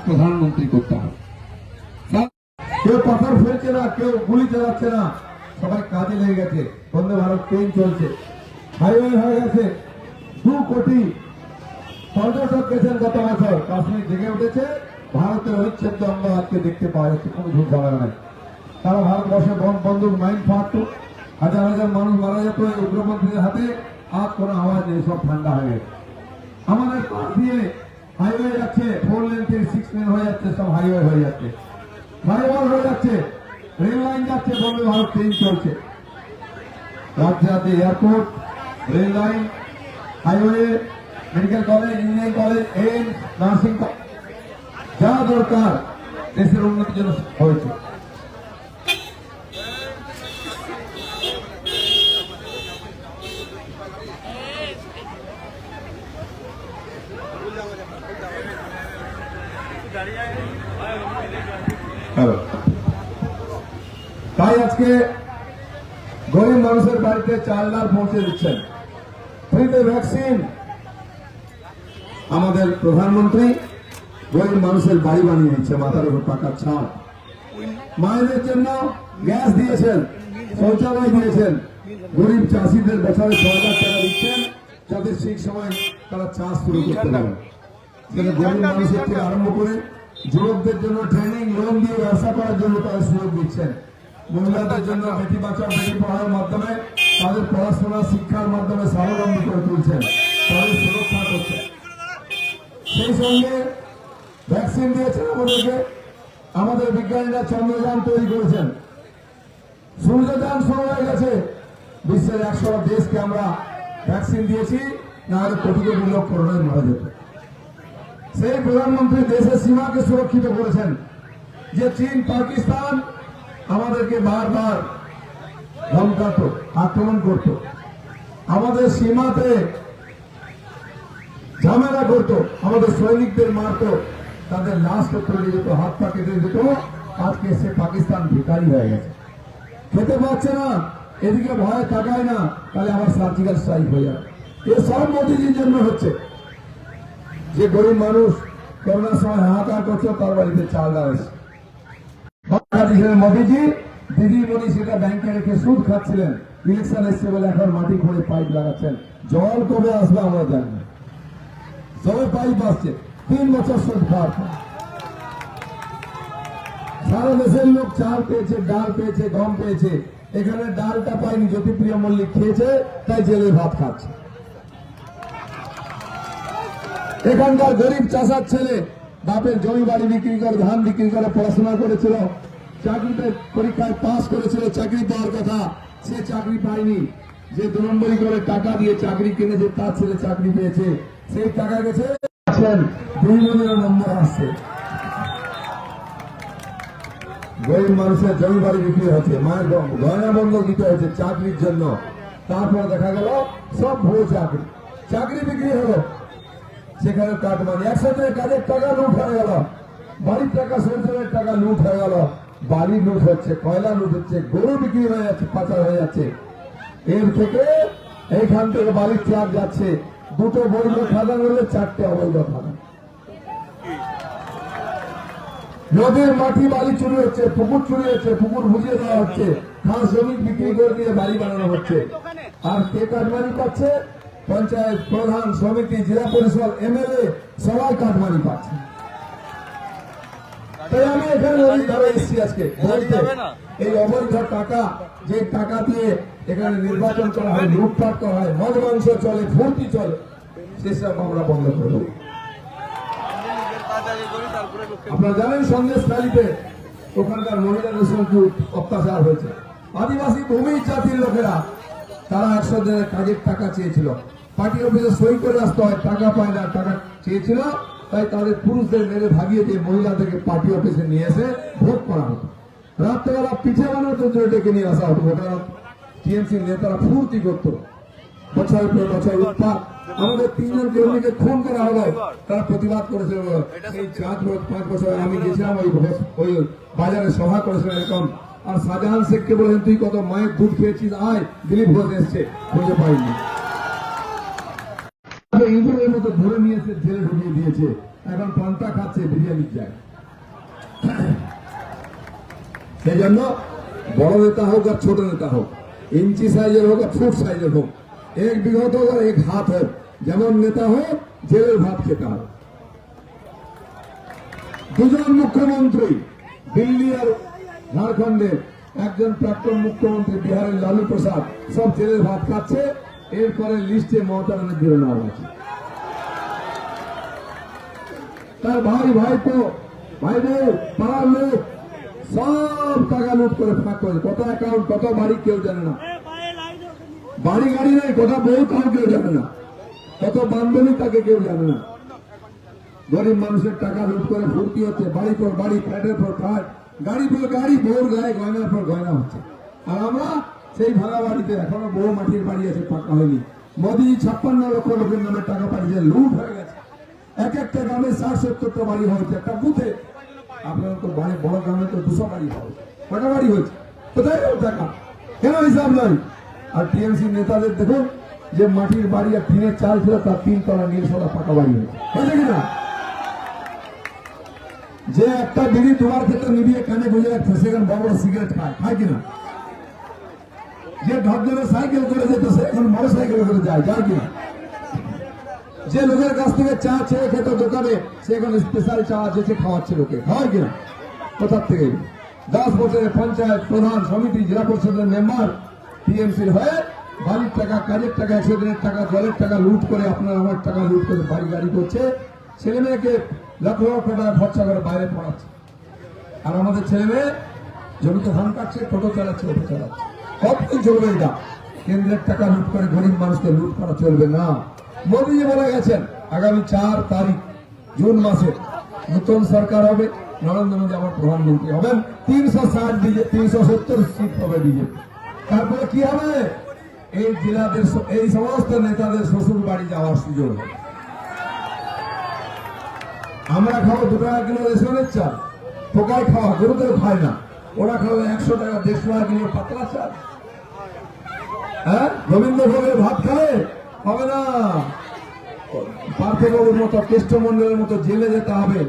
প্রধানমন্ত্রী করতে হবে। কেউ পাথর ফেলছে না, কেউ গুলি চালাচ্ছে না, সবাই কাজে লেগে গেছে। বন্দে ভারত ট্রেন চলছে, হাইওয়ে হয়ে গেছে। 2 কোটি পর্যটক গেছেন গত বছর। কাশ্মীর জেগে উঠেছে। ভারতের ঐচ্ছেদ্য অঙ্গ আজকে দেখতে পাওয়া যাচ্ছে, কোনো ঝুঁক ঝামেলা নেই। তারা ভারতবর্ষে বন্দুক মাইন ফাটত, হাজার হাজার মানুষ মারা যেত উগ্রপন্থীদের হাতে। আজ কোনো আওয়াজ নেই, সব ঠান্ডা হয়ে গেছে। আমাদের পাশ দিয়ে হাইওয়ে যাচ্ছে, 4 লেন থেকে 6 লেন হয়ে যাচ্ছে, সব হাইওয়ে হয়ে যাচ্ছে, ফ্লাইওভার হয়ে যাচ্ছে, রেল লাইন যাচ্ছে, বন্দে ভারত ট্রেন চলছে। রাজধানী airport, rail line, highway, medical college, engineering college, AIIMS, nursing college, যা দরকার দেশের উন্নতির জন্য হয়েছে। তাই আজকে গরিব মানুষের বাড়িতে চাল-ডাল পৌঁছে দিচ্ছেন, ফ্রিতে ভ্যাকসিন। আমাদের প্রধানমন্ত্রী গরিব মানুষের বাড়ি বানিয়ে দিচ্ছে, মাথার উপর পাকার ছাদ। মায়েদের জন্য গ্যাস দিয়েছেন, শৌচালয় দিয়েছেন। গরিব চাষিদের বছরে 6,000 টাকা দিচ্ছেন, যাতে ঠিক সময় তারা চাষ শুরু করতে পারে। গরিব মানুষের থেকে আরম্ভ করে যুবকদের জন্য ট্রেনিং, লোন দিয়ে ব্যবসা করার জন্য তারা সুযোগ দিচ্ছেন। মহিলাদের জন্য বেটি বাঁচাও বেটি পড়ার মাধ্যমে তাদের পড়াশোনা শিক্ষার মাধ্যমে স্বাবলম্বী করে তুলছেন, তাদের সুরক্ষা করছেন। সেই সঙ্গে ভ্যাকসিন দিয়েছেন আমাদেরকে। আমাদের বিজ্ঞানীরা চন্দ্রযান তৈরি করেছেন, সূর্যযান শুরু হয়ে গেছে। বিশ্বের 100 দেশকে আমরা ভ্যাকসিন দিয়েছি, না হলে কোটি কোটি লোক করোনায় মারা যেত। সেই প্রধানমন্ত্রী দেশের সীমাকে সুরক্ষিত করেছেন। যে চীন, পাকিস্তান আমাদেরকে বারবার ধমকাত, আক্রমণ করত, আমাদের সীমাতে ঝামেলা করত, আমাদের সৈনিকদের মারত, তাদের লাশ তৈরি যেত, হাত পা কেটে যেত। আজকে সে পাকিস্তান ভিখারি হয়ে গেছে, খেতে পাচ্ছে না, এদিকে ভয় তাকায় না, তাহলে আবার সার্জিক্যাল স্ট্রাইক হয়ে যাবে। এ সব মোদীজির জন্য হচ্ছে। যে গরিব মানুষ করোনার সময় হাহাকার করছে, তার বাড়িতে চাল দাঁড়াচ্ছে। মোদীজি দিদিমণি সেটা ব্যাংকে রেখে সুদ খাচ্ছিলেন, ইলেকশন এসছে বলে এখন মাটি খুঁড়ে পাইপ লাগাচ্ছেন। জল কবে আসবে আমরা জানি না, সবে পাইপ আসছে। 3 বছর সুদ খাওয়ার পর সারা দেশের লোক চাল পেয়েছে, ডাল পেয়েছে, গম পেয়েছে। এখানে ডালটা পায়নি, জ্যোতিপ্রিয় মল্লিক খেয়েছে, তাই জেলে ভাত খাচ্ছে। এখানকার গরিব চাষার ছেলে বাপের জমি বাড়ি বিক্রি করে ধান বিক্রি করে পড়াশোনা করেছিল, চাকরিতে পরীক্ষায় পাস করেছিল, চাকরি পাওয়ার কথা, সে চাকরি পায়নি। যে 2 নম্বরই করে টাকা দিয়ে চাকরি কিনেছে তার ছেলে চাকরি পেয়েছে, সেই টাকা গেছে 2 নম্বরের নম্বর আসছে। গরিব মানুষের জমি বাড়ি বিক্রি হচ্ছে, মায়ের গয়না বন্ধক দিতে হয়েছে চাকরির জন্য। তারপর দেখা গেল সব ভুয়ো চাকরি, চাকরি বিক্রি হলো, সেখানে কাটমানি, একসাথে কাজের টাকা লুট হয়ে গেল, বাড়ির টাকা, সংসারের টাকা লুট হয়ে গেল, বাড়ি লুট হচ্ছে, কয়লা লুট হচ্ছে, গরু বিক্রি হয়ে যাচ্ছে, পাচার হয়ে যাচ্ছে। এর থেকে এইখান থেকে বাড়ির ট্রাক যাচ্ছে, 2টো বৈধ খাদান হলে 4টে অবৈধ খাদান। নদীর মাটি বালি চুরি হচ্ছে, পুকুর চুরি হচ্ছে, পুকুর বুঝিয়ে দেওয়া হচ্ছে, খাস জমি বিক্রি করে দিয়ে বাড়ি বানানো হচ্ছে। আর কে কাটমানি পাচ্ছে? পঞ্চায়েত প্রধান, সমিতি, জেলা পরিষদ, এমএলএ সবাই কাটমানি পাচ্ছে। তাই আমি এখানে ধরে এসেছি আজকে বলতে, এই অবৈধ টাকা, যে টাকা দিয়ে এখানে নির্বাচন করা হয়, লুটপাট করা হয়, মদ মাংস চলে, ফুর্তি চলে, সেসব আমরা বন্ধ করব। আপনারা জানেন সন্দেশখালীতে ওখানকার মহিলাদের সঙ্গে অত্যাচার হয়েছে। আদিবাসী ভূমি জাতির লোকেরা তারা 100 দিনের কাজের টাকা চেয়েছিল, পার্টি অফিসে সই করে আসতে হয়, টাকা পায় না, টাকা চেয়েছিল, তাই তাদের পুরুষদের মেরে ভাগিয়ে দিয়ে মহিলাদেরকে পার্টি অফিসে নিয়ে এসে ভোট করা হতো। রাত্রেবেলা পিঠে বানানোর জন্য ডেকে নিয়ে আসা হতো। ওটা টিএমসি নেতারা ফুর্তি করত, বছরের পর বছর উৎপাত। আমাদের 3 জন কর্মীকে খুন করা হলো, তারা প্রতিবাদ করেছিল। এই 4-5 বছর আমি গেছিলাম ওই বাজারে সভা করেছিলাম এরকম। আর শাহজাহান শেখকে বলেছেন, তুই কত মায়ের দুধ খেয়েছিস, আয়, দিলীপ ঘোষ এসছে, খুঁজে পাইনি। ইঁদুরের মতো ধরে নিয়েছে, জেলে ঢুকিয়ে দিয়েছে, এখন পান্তা খাচ্ছে বিরিয়ানির যায়। সেই জন্য বড় নেতা হোক আর ছোট নেতা হোক, ইঞ্চি সাইজের হোক আর ফুট সাইজের হোক, 1 বিঘত হোক আর 1 হাত হোক, যেমন নেতা হোক জেলের ভাত খেতে হবে। 2 জন মুখ্যমন্ত্রী দিল্লি আর ঝাড়খণ্ডের, একজন প্রাক্তন মুখ্যমন্ত্রী বিহারের লালু প্রসাদ, সব জেলের ভাত খাচ্ছে। এরপরে লিস্টে মমতা ব্যানার্জির নাম আছে। তার ভাই, ভাইপো, ভাই বউ, পাড়ার লোক সব টাকা লুট করে ফাঁক করে, কত অ্যাকাউন্ট, কত বাড়ি কেউ জানে না, বাড়ি গাড়ি নেই, কত বউ তাও কেউ জানে না, কত বান্ধবী তাকে কেউ জানে না। গরিব মানুষের টাকা লুট করে ফুর্তি হচ্ছে, বাড়ির পর বাড়ি, ফ্ল্যাটের পর ফ্ল্যাট, গাড়ি পর গাড়ি, বউর গায়ে গয়নার পর গয়না হচ্ছে। আর আমরা সেই ভাড়া বাড়িতে, এখনো বউ মাটির বাড়ি আছে, পাকা হয়নি। মোদী 56 লক্ষ লোকের নামে টাকা পাঠিয়েছে, লুট হয়ে গেছে। এক একটা গ্রামে 60-70টা বাড়ি হয়েছে, একটা বুথে। আপনার তো বাড়ি, বড় গ্রামে তো 200 বাড়ি হয়েছে, কটা বাড়ি হয়েছে, কোথায় গেল টাকা, কেন হিসাব নাই? আর টিএমসি নেতাদের দেখুন, যে মাটির বাড়ি আর টিনের চাল ছিল, তার 3 তলা নিয়ে পাকা বাড়ি হয়েছে, হয়েছে কিনা? যে একটা বিড়ি তোমার ক্ষেত্রে নিবিয়ে কানে বুঝে রাখছে, সেখানে বড় বড় সিগারেট খায়, খায় কিনা? যে ঢকঢকে সাইকেল করে যেত, সে এখন মোটর সাইকেল করে যায়, যায় কিনা? যে লোকের কাছ থেকে চা চেয়ে খেত দোকানে, সে এখন স্পেশাল চা যেচে খাওয়াচ্ছে লোকে, হয় কিনা? কোথার থেকে? 10 বছরে পঞ্চায়েত প্রধান, সমিতি, জেলা পরিষদের মেম্বার টিএমসির হয়ে বাড়ির টাকা, কাজের টাকা, 100 দিনের টাকা, জলের টাকা লুট করে, আপনার আমার টাকা লুট করে বাড়ি গাড়ি করছে, ছেলে মেয়েকে লক্ষ লক্ষ টাকা খরচা করে বাইরে পড়াচ্ছে। আর আমাদের ছেলে মেয়ে জমিতে ধান কাটছে, টোটো চালাচ্ছে, অটো চালাচ্ছে। কতদিন চলবে এটা? কেন্দ্রের টাকা লুট করে গরিব মানুষকে লুট করা চলবে না। মোদীজি বলে গেছেন, আগামী 4 তারিখ জুন মাসে নতুন সরকার হবে, নরেন্দ্র মোদী আমার প্রধানমন্ত্রী হবেন, 370 সিট হবে বিজেপি। তারপরে কি হবে? এই জেলাদের, এই সমস্ত নেতাদের শ্বশুর বাড়ি যাওয়ার সুযোগ হবে। আমরা খাবো 2 টাকা কিলো রেশনের চাল, পোকায় খাওয়া, গরুদের খায় না, ওরা খাবে 100 টাকা 150 টাকা কিলো পাতলা চাল। হ্যাঁ, রবীন্দ্রভোগের ভাত খাবে হবে না, পার্থবাবুর মতো, কেষ্টমন্ডলের মতো জেলে যেতে হবে,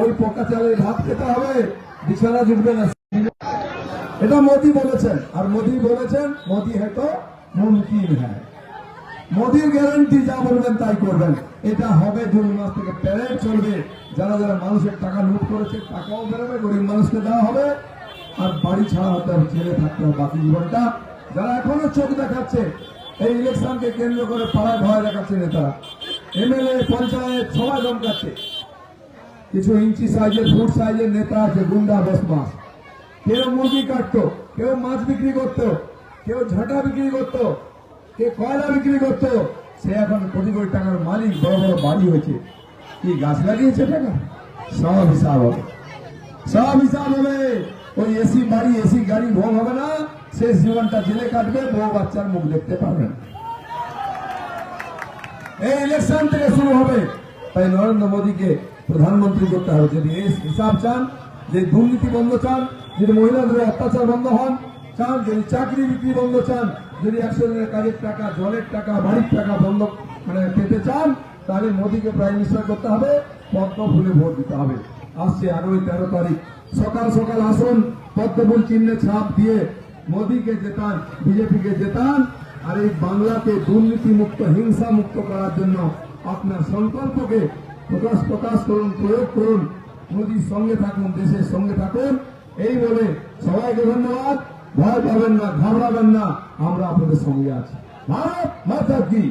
ওই পকা চালের ভাত খেতে হবে, বিছানা জুটবে না। এটা মোদী বলেছেন। আর মোদী বলেছেন, মোদী হয়তো মুমকিন হ্যাঁ, মোদীর গ্যারান্টি, যা বলবেন তাই করবেন। এটা হবে, জুন মাস থেকে প্যারেড চলবে। যারা যারা মানুষের টাকা লুট করেছে, টাকাও বেরোবে, গরিব মানুষকে দেওয়া হবে, আর বাড়ি ছাড়া হতে হবে, ছেলে থাকতে হবে বাকি জীবনটা। যারা এখনো চোখ দেখাচ্ছে, এই ইলেকশনকে কেন্দ্র করে পাড়ায় ভয় দেখাচ্ছে নেতারা, এমএলএ পঞ্চায়েত সবাই দমকাচ্ছে। কিছু ইঞ্চি সাইজের ফুট সাইজের নেতা আছে গুন্ডা বদমাশ, কেউ মুরগি কাটতো, কেউ মাছ বিক্রি করতো, কেউ ঝাঁটা বিক্রি করতো, কেউ কয়লা বিক্রি করতো। সে এখন কোটি কোটি টাকার মালিক, বড় বড় বাড়ি হয়েছে। কি গাছ লাগিয়েছে টাকা? সব হিসাব হবে, সব হিসাব হবে। ওই এসি বাড়ি এসি গাড়ি ভোগ হবে না, শেষ জীবনটা জেলে কাটবে, বউ বাচ্চার মুখ দেখতে পারবেন। এই ইলেকশন থেকে শুরু হবে। তাই নরেন্দ্র মোদীকে প্রধানমন্ত্রী করতে হবে। যদি এই হিসাব চান, যে দুর্নীতি বন্ধ চান, যদি মহিলাদের অত্যাচার বন্ধ হন চান, যদি চাকরি বিক্রি বন্ধ চান, যদি 100 দিনের কাজের টাকা, জলের টাকা, বাড়ির টাকা বন্ধ পেতে চান, তাহলে মোদীকে প্রাইম মিনিস্টার করতে হবে, পদ্ম ফুলে ভোট দিতে হবে। আসছে আগামী 13 তারিখ সকাল সকাল আসুন, পদ্মফুল চিহ্নে ছাপ দিয়ে মোদীকে জেতান, বিজেপিকে জেতান। আর এই বাংলাকে দুর্নীতি মুক্ত, হিংসা মুক্ত করার জন্য আপনার সংকল্পকে প্রকাশ করুন, প্রয়োগ করুন। মোদীর সঙ্গে থাকুন, দেশের সঙ্গে থাকুন। এই বলে সবাইকে ধন্যবাদ। ভয় পাবেন না, ঘাবড়াবেন না, আমরা আপনাদের সঙ্গে আছি। ভারত মাতা কি।